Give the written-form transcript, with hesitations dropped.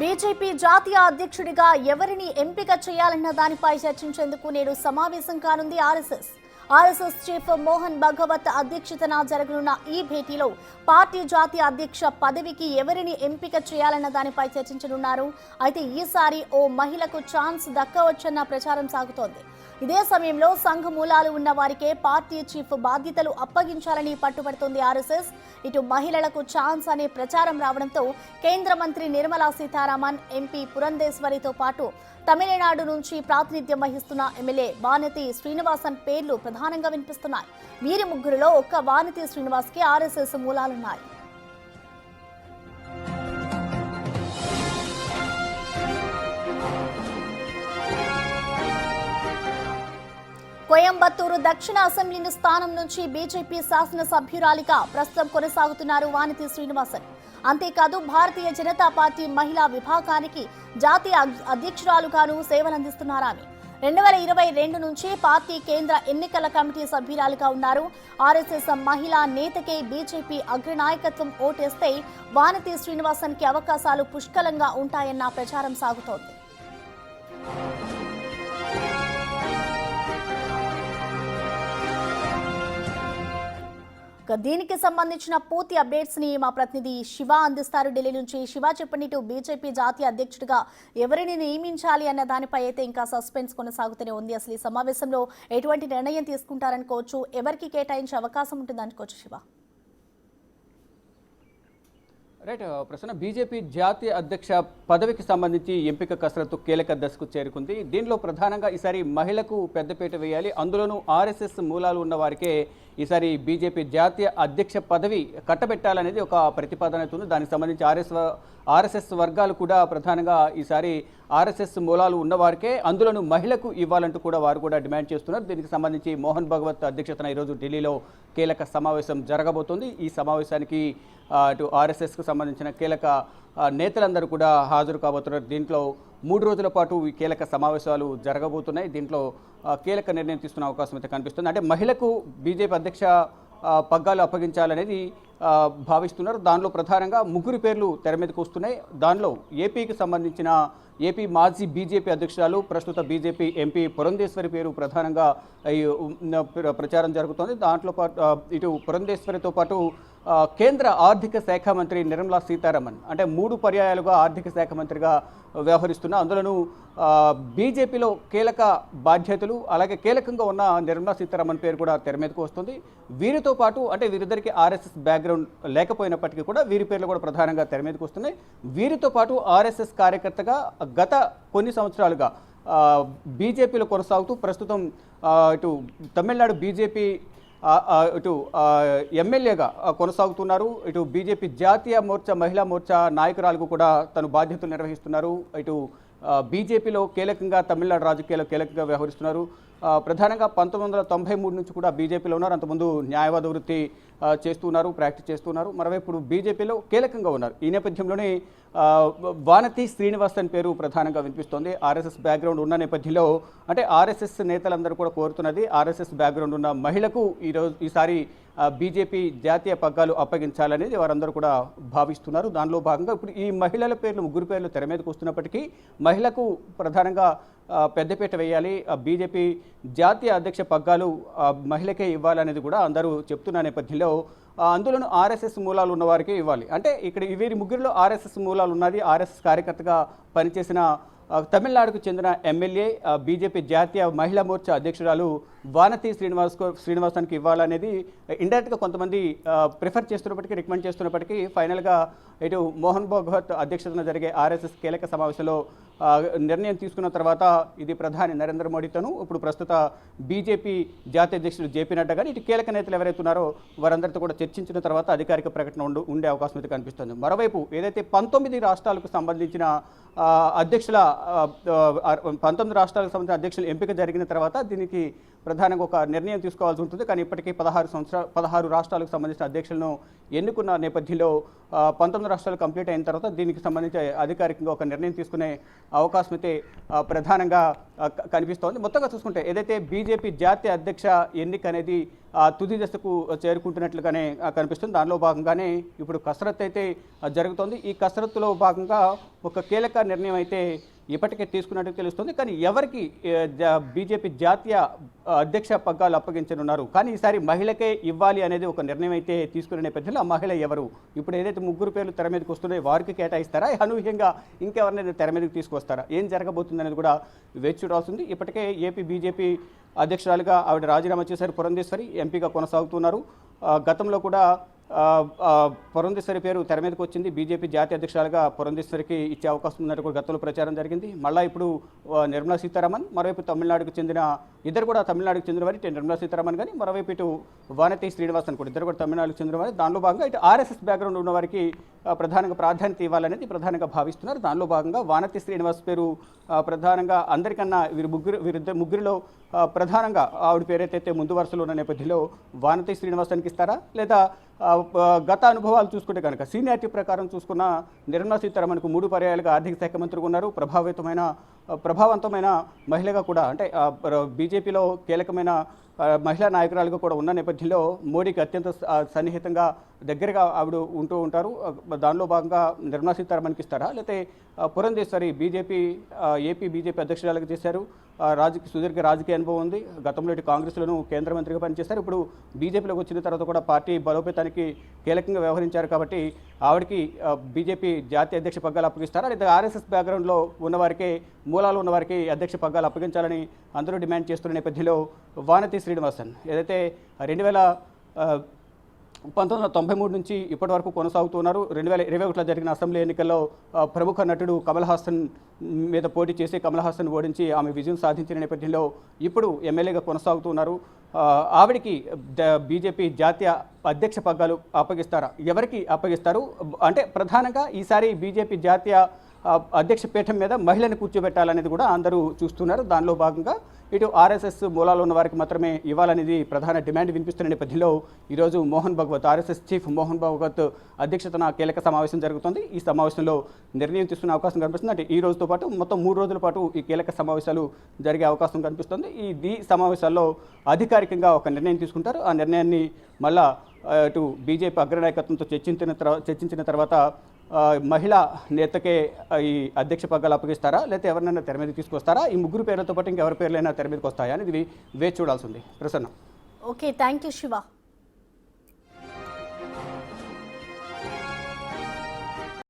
BJP జాతీయ అధ్యక్షుడిగా ఎవరిని ఎంపిక చేయాలన్న దానిపై చర్చించేందుకు నేడు సమావేశం కానుంది ఆర్ఎస్ఎస్ చీఫ్ మోహన్ భగవత్ అధ్యక్షతన జరగనున్న ఈ భేటీలో పార్టీ జాతీయ అధ్యక్ష పదవికి ఎవరిని ఎంపిక చేయాలన్న దానిపై చర్చించనున్నారు. అయితే ఈసారి ఓ మహిళకు ఛాన్స్ దక్కవచ్చన్న ప్రచారం సాగుతోంది. ఇదే సమయంలో సంఘ మూలాలు ఉన్న వారికే పార్టీ చీఫ్ బాధ్యతలు అప్పగించాలని పట్టుబడుతోంది ఆర్ఎస్ఎస్. ఇటు మహిళలకు ఛాన్స్ అనే ప్రచారం రావడంతో కేంద్ర మంత్రి నిర్మలా సీతారామన్, ఎంపీ పురంధేశ్వరితో పాటు తమిళనాడు నుంచి ప్రాతినిధ్యం వహిస్తున్న ఎమ్మెల్యే వానతి శ్రీనివాసన్ పేర్లు ప్రధానంగా వినిపిస్తున్నాయి. వీరి ముగ్గురులో ఒక్క వానతి శ్రీనివాస్ కి ఆర్ఎస్ఎస్ మూలాలున్నాయి. కోయంబత్తూరు దక్షిణ అసెంబ్లీ స్థానం నుంచి బీజేపీ శాసనసభ్యురాలిగా ప్రస్తుతం కొనసాగుతున్నారు వానతి శ్రీనివాసన్. అంతేకాదు భారతీయ జనతా పార్టీ మహిళా విభాగానికి జాతీయ అధ్యక్షురాలుగాను సేవలందిస్తున్నారు. ఆమె 2022 నుంచి పార్టీ కేంద్ర ఎన్నికల కమిటీ సభ్యురాలుగా ఉన్నారు. ఆర్ఎస్ఎస్ మహిళా నేతకే బీజేపీ అగ్రనాయకత్వం ఓటేస్తే వానతి శ్రీనివాసన్ కి అవకాశాలు పుష్కలంగా ఉంటాయన్న ప్రచారం సాగుతోంది. దీనికి సంబంధించిన పూర్తి అప్డేట్స్ ని మా ప్రతినిధి శివ అందిస్తారు ఢిల్లీ నుంచి. శివ, చెప్పండి, ఇటు బీజేపీ జాతీయ అధ్యక్షుడిగా ఎవరిని నియమించాలి అన్న దానిపై అయితే ఇంకా సస్పెన్స్ కొనసాగుతూనే ఉంది. అసలు ఈ సమావేశంలో ఎటువంటి నిర్ణయం తీసుకుంటారనుకోవచ్చు, ఎవరికి కేటాయించే అవకాశం ఉంటుంది అనుకోవచ్చు శివ? రైట్ ప్రశ్న, బీజేపీ జాతీయ అధ్యక్ష పదవికి సంబంధించి ఎంపిక కసరత్తు కీలక దశకు చేరుకుంది. దీనిలో ప్రధానంగా ఈసారి మహిళకు పెద్దపీట వేయాలి. అందులోనూ ఆర్ఎస్ఎస్ మూలాలు ఉన్న వారికే ఈసారి బీజేపీ జాతీయ అధ్యక్ష పదవి కట్టబెట్టాలనేది ఒక ప్రతిపాదన అవుతుంది. దానికి సంబంధించి ఆర్ఎస్ఎస్ వర్గాలు కూడా ప్రధానంగా ఈసారి ఆర్ఎస్ఎస్ మూలాలు ఉన్నవారికే, అందులోనూ మహిళకు ఇవ్వాలంటూ కూడా వారు కూడా డిమాండ్ చేస్తున్నారు. దీనికి సంబంధించి మోహన్ భగవత్ అధ్యక్షతన ఈరోజు ఢిల్లీలో కీలక సమావేశం జరగబోతోంది. ఈ సమావేశానికి అటు ఆర్ఎస్ఎస్కు సంబంధించిన కీలక నేతలందరూ కూడా హాజరు కాబోతున్నారు. దీంట్లో 3 రోజుల పాటు ఈ కీలక సమావేశాలు జరగబోతున్నాయి. దీంట్లో కీలక నిర్ణయం తీసుకునే అవకాశం అయితే కనిపిస్తుంది. అంటే మహిళకు బీజేపీ అధ్యక్ష పగ్గాలు అప్పగించాలనేది భావిస్తున్నారు. దానిలో ప్రధానంగా 3 పేర్లు తెర మీదకు వస్తున్నాయి. దానిలో ఏపీకి సంబంధించిన ఏపీ మాజీ బీజేపీ అధ్యక్షురాలు, ప్రస్తుత బీజేపీ ఎంపీ పురంధేశ్వరి పేరు ప్రధానంగా ప్రచారం జరుగుతోంది. దాంట్లో పాటు ఇటు పురంధేశ్వరితో పాటు కేంద్ర ఆర్థిక శాఖ మంత్రి నిర్మలా సీతారామన్, అంటే 3 పర్యాయాలుగా ఆర్థిక శాఖ మంత్రిగా వ్యవహరిస్తున్న, అందులోనూ బీజేపీలో కీలక బాధ్యతలు అలాగే కీలకంగా ఉన్న నిర్మలా సీతారామన్ పేరు కూడా తెర మీదకు వస్తుంది. వీరితో పాటు అంటే వీరిద్దరికి ఆర్ఎస్ఎస్ బ్యాక్గ్రౌండ్ లేకపోయినప్పటికీ కూడా వీరి పేర్లు కూడా ప్రధానంగా తెర మీదకు వస్తున్నాయి. వీరితో పాటు ఆర్ఎస్ఎస్ కార్యకర్తగా గత కొన్ని సంవత్సరాలుగా బీజేపీలో కొనసాగుతూ ప్రస్తుతం ఇటు తమిళనాడు బీజేపీ ఇటు ఎమ్మెల్యేగా కొనసాగుతున్నారు. ఇటు బీజేపీ జాతీయ మోర్చా మహిళా మోర్చా నాయకురాలకు కూడా తను బాధ్యతలు నిర్వహిస్తున్నారు. ఇటు బీజేపీలో కీలకంగా తమిళనాడు రాజకీయాల్లో కీలకంగా వ్యవహరిస్తున్నారు. ప్రధానంగా 1993 నుంచి కూడా బీజేపీలో ఉన్నారు. అంతకుముందు న్యాయవాద వృత్తి చేస్తున్నారు, ప్రాక్టీస్ చేస్తున్నారు. మరోవైపు ఇప్పుడు బీజేపీలో కీలకంగా ఉన్నారు. ఈ నేపథ్యంలోనే వానతి శ్రీనివాసన్ పేరు ప్రధానంగా వినిపిస్తోంది. ఆర్ఎస్ఎస్ బ్యాక్గ్రౌండ్ ఉన్న నేపథ్యంలో అంటే ఆర్ఎస్ఎస్ నేతలందరూ కూడా కోరుతున్నది ఆర్ఎస్ఎస్ బ్యాక్గ్రౌండ్ ఉన్న మహిళకు ఈసారి బీజేపీ జాతీయ పగ్గాలు అప్పగించాలనేది వారందరూ కూడా భావిస్తున్నారు. దానిలో భాగంగా ఇప్పుడు ఈ మహిళల పేర్లు 3 పేర్లు తెర మీదకు వస్తున్నప్పటికీ మహిళకు ప్రధానంగా పెద్దపీట వేయాలి, బీజేపీ జాతీయ అధ్యక్ష పగ్గాలు మహిళకే ఇవ్వాలనేది కూడా అందరూ చెప్తున్న నేపథ్యంలో అందులోనూ ఆర్ఎస్ఎస్ మూలాలు ఉన్న వారికి ఇవ్వాలి. అంటే ఇక్కడ వీరి 3లో ఆర్ఎస్ఎస్ మూలాలు ఉన్నది. ఆర్ఎస్ఎస్ కార్యకర్తగా పనిచేసిన తమిళనాడుకు చెందిన ఎమ్మెల్యే బీజేపీ జాతీయ మహిళా మోర్చా అధ్యక్షురాలు వానతి శ్రీనివాసన్కి ఇవ్వాలనేది ఇండైరెక్ట్గా కొంతమంది ప్రిఫర్ చేస్తున్నప్పటికీ, రికమెండ్ చేస్తున్నప్పటికీ ఫైనల్గా ఇటు మోహన్ భగవత్ అధ్యక్షతన జరిగే ఆర్ఎస్ఎస్ కీలక సమావేశంలో నిర్ణయం తీసుకున్న తర్వాత ఇది ప్రధాని నరేంద్ర మోడీతోనూ ఇప్పుడు ప్రస్తుత బీజేపీ జాతీయ అధ్యక్షుడు జేపీ నడ్డా కానీ ఇటు కీలక నేతలు ఎవరైతే ఉన్నారో వారందరితో కూడా చర్చించిన తర్వాత అధికారిక ప్రకటన ఉండే అవకాశం అయితే కనిపిస్తుంది. మరోవైపు ఏదైతే 19 రాష్ట్రాలకు సంబంధించిన అధ్యక్షుల 19 రాష్ట్రాలకు సంబంధించిన అధ్యక్షుల ఎంపిక జరిగిన తర్వాత దీనికి ప్రధానంగా ఒక నిర్ణయం తీసుకోవాల్సి ఉంటుంది. కానీ ఇప్పటికీ 16 రాష్ట్రాలకు సంబంధించిన అధ్యక్షులను ఎన్నుకున్న నేపథ్యంలో 19 రాష్ట్రాలు కంప్లీట్ అయిన తర్వాత దీనికి సంబంధించి అధికారికంగా ఒక నిర్ణయం తీసుకునే అవకాశం అయితే ప్రధానంగా కనిపిస్తోంది. మొత్తంగా చూసుకుంటే ఏదైతే బీజేపీ జాతీయ అధ్యక్ష ఎన్నిక అనేది తుది దశకు చేరుకుంటున్నట్లుగానే కనిపిస్తుంది. దానిలో భాగంగానే ఇప్పుడు కసరత్తు అయితే జరుగుతోంది. ఈ కసరత్తులో భాగంగా ఒక కీలక నిర్ణయం అయితే ఇప్పటికే తీసుకున్నట్టు తెలుస్తుంది. కానీ ఎవరికి బీజేపీ జాతీయ అధ్యక్ష పగ్గాలు అప్పగించనున్నారు, కానీ ఈసారి మహిళకే ఇవ్వాలి అనేది ఒక నిర్ణయం అయితే తీసుకునే నేపథ్యంలో ఆ మహిళ ఎవరు, ఇప్పుడు ఏదైతే 3 పేర్లు తెర మీదకి వస్తున్నాయో వారికి కేటాయిస్తారా, అనూహ్యంగా ఇంకెవరినైనా తెర మీదకి తీసుకొస్తారా, ఏం జరగబోతుంది అనేది కూడా వేచి చూడాల్సింది. ఇప్పటికే ఏపీ బీజేపీ అధ్యక్షురాలుగా ఆవిడ రాజీనామా చేశారు. పురంధేశ్వరి ఎంపీగా కొనసాగుతున్నారు. గతంలో కూడా పురంధేశ్వరి పేరు తెర మీదకి వచ్చింది. బీజేపీ జాతీయ అధ్యక్షురాలుగా పురంధేశ్వరికి ఇచ్చే అవకాశం ఉన్నట్టు కూడా గతంలో ప్రచారం జరిగింది. మళ్ళీ ఇప్పుడు నిర్మలా సీతారామన్, మరోవైపు తమిళనాడుకు చెందిన ఇద్దరు కూడా తమిళనాడుకు చెందిన వారి నిర్మలా సీతారామన్ కానీ, మరోవైపు ఇటు వానతి శ్రీనివాసన్ కూడా ఇద్దరు కూడా తమిళనాడుకు చెందిన వారి. దానిలో భాగంగా ఇటు ఆర్ఎస్ఎస్ బ్యాక్గ్రౌండ్ ఉన్న వారికి ప్రధానంగా ప్రాధాన్యత ఇవ్వాలనేది ప్రధానంగా భావిస్తున్నారు. దానిలో భాగంగా వానతి శ్రీనివాస్ పేరు ప్రధానంగా అందరికన్నా వీరిద్దరు ముగ్గురిలో ప్రధానంగా ఆవిడ పేరైతే ముందు వరుసలో ఉన్న నేపథ్యంలో వానతి శ్రీనివాసానికి ఇస్తారా, లేదా గత అనుభవాలు చూసుకుంటే కనుక సీనియారిటీ ప్రకారం చూసుకున్న నిర్మలా సీతారామన్కు 3 పర్యాయాలుగా ఆర్థిక శాఖ మంత్రిగా ఉన్నారు. ప్రభావవంతమైన మహిళగా కూడా, అంటే బీజేపీలో కీలకమైన మహిళా నాయకురాలుగా కూడా ఉన్న నేపథ్యంలో మోడీకి అత్యంత సన్నిహితంగా దగ్గరగా ఆవిడ ఉంటూ ఉంటారు. దానిలో భాగంగా నిర్మలా సీతారామన్కి ఇస్తారా, లేకపోతే పురంధేశ్వరి ఏపీ బీజేపీ అధ్యక్షురాలుగా చేశారు. సుదీర్ఘ రాజకీయ అనుభవం ఉంది. గతంలో ఇటు కాంగ్రెస్లోనూ కేంద్ర మంత్రిగా పనిచేశారు. ఇప్పుడు బీజేపీలోకి వచ్చిన తర్వాత కూడా పార్టీ బలోపేతానికి కీలకంగా వ్యవహరించారు. కాబట్టి ఆవిడకి బీజేపీ జాతీయ అధ్యక్ష పగ్గాలు అప్పగిస్తారా, లేదా ఆర్ఎస్ఎస్ బ్యాక్గ్రౌండ్లో ఉన్నవారికి, మూలాలు ఉన్నవారికి అధ్యక్ష పగ్గాలు అప్పగించాలని అందరూ డిమాండ్ చేస్తున్న నేపథ్యంలో వానతి శ్రీనివాసన్ ఏదైతే 1993 నుంచి ఇప్పటి వరకు కొనసాగుతున్నారు. 2021లో జరిగిన అసెంబ్లీ ఎన్నికల్లో ప్రముఖ నటుడు కమల్ హాసన్ మీద పోటీ చేసి కమల్ హాసన్ ఓడించి ఆమె విజయం సాధించిన నేపథ్యంలో ఇప్పుడు ఎమ్మెల్యేగా కొనసాగుతున్నారు. ఆవిడికి బీజేపీ జాతీయ అధ్యక్ష పగ్గాలు అప్పగిస్తారా, ఎవరికి అప్పగిస్తారు అంటే ప్రధానంగా ఈసారి బీజేపీ జాతీయ అధ్యక్ష పీఠం మీద మహిళను కూర్చోబెట్టాలనేది కూడా అందరూ చూస్తున్నారు. దానిలో భాగంగా ఇటు ఆర్ఎస్ఎస్ మూలాలు ఉన్న వారికి మాత్రమే ఇవ్వాలనేది ప్రధాన డిమాండ్ వినిపిస్తున్న నేపథ్యంలో ఈరోజు మోహన్ భగవత్, ఆర్ఎస్ఎస్ చీఫ్ మోహన్ భగవత్ అధ్యక్షతన కీలక సమావేశం జరుగుతుంది. ఈ సమావేశంలో నిర్ణయం తీసుకునే అవకాశం కనిపిస్తుంది. అంటే ఈ రోజుతో పాటు మొత్తం 3 రోజుల పాటు ఈ కీలక సమావేశాలు జరిగే అవకాశం కనిపిస్తుంది. ఈ సమావేశాల్లో అధికారికంగా ఒక నిర్ణయం తీసుకుంటారు. ఆ నిర్ణయాన్ని మళ్ళా ఇటు బీజేపీ అగ్రనాయకత్వంతో చర్చించిన తర్వాత మహిళా నేతకే ఈ అధ్యక్ష పగ్గాలు అప్పగిస్తారా, లేకపోతే ఎవరినైనా తెర మీదకి తీసుకొస్తారా, ఈ 3 పేర్లతో పాటు ఇంకెవరి పేర్లైనా తెర మీదకి వస్తాయా అనేది వేచి చూడాల్సి ఉంది. Prasanna. Okay, thank you Shiva.